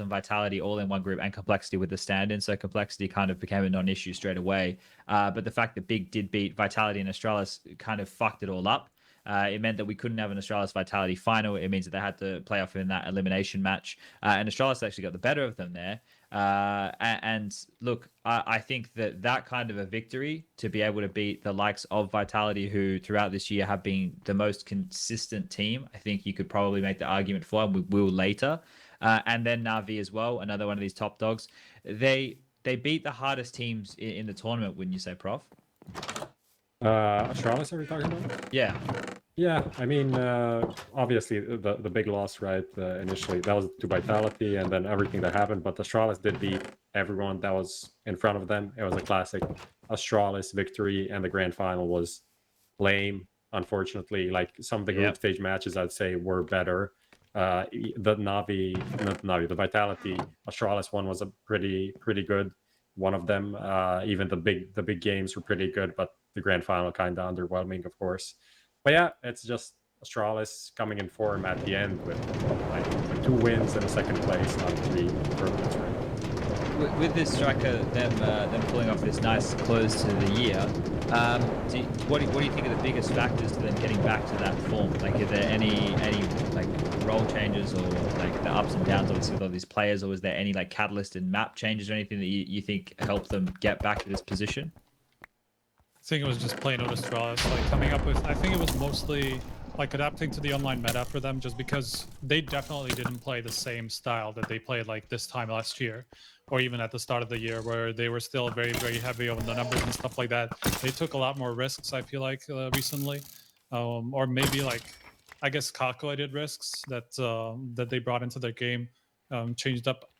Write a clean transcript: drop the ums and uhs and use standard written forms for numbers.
Astralis and Vitality all in one group, and Complexity with the stand-in. So Complexity kind of became a non-issue straight away. But the fact that Big did beat Vitality and Astralis kind of fucked it all up. It meant that we couldn't have an Astralis Vitality final. It means that they had to play off in that elimination match. And Astralis actually got the better of them there. And look, I think that kind of a victory to be able to beat the likes of Vitality, who throughout this year have been the most consistent team, I think you could probably make the argument for, and we will later. And then Na'Vi as well, another one of these top dogs. They beat the hardest teams in the tournament, wouldn't you say, Prof? Astralis, are we talking about? Yeah. Yeah, I mean, obviously the big loss, right? Initially, that was to Vitality, and then everything that happened. But Astralis did beat everyone that was in front of them. It was a classic Astralis victory, and the grand final was lame. Unfortunately, like some of the group stage matches, I'd say were better. The the Vitality Astralis one was a pretty good one of them. Even the big games were pretty good, but the grand final kind of underwhelming, of course. But yeah, it's just Astralis coming in form at the end with like 2 wins and a second place on 3 tournaments, right? With this striker, them pulling off this nice close to the year, what do you think are the biggest factors to them getting back to that form? Like, are there any like role changes or like the ups and downs obviously with all these players, or was there any like catalyst in map changes or anything that you think helped them get back to this position? I think it was just plain old Astralis, like coming up with, I think it was mostly like adapting to the online meta for them, just because they definitely didn't play the same style that they played like this time last year, or even at the start of the year, where they were still very heavy on the numbers and stuff like that. They took a lot more risks, I feel like, recently, or maybe like, I guess calculated risks that that they brought into their game, changed up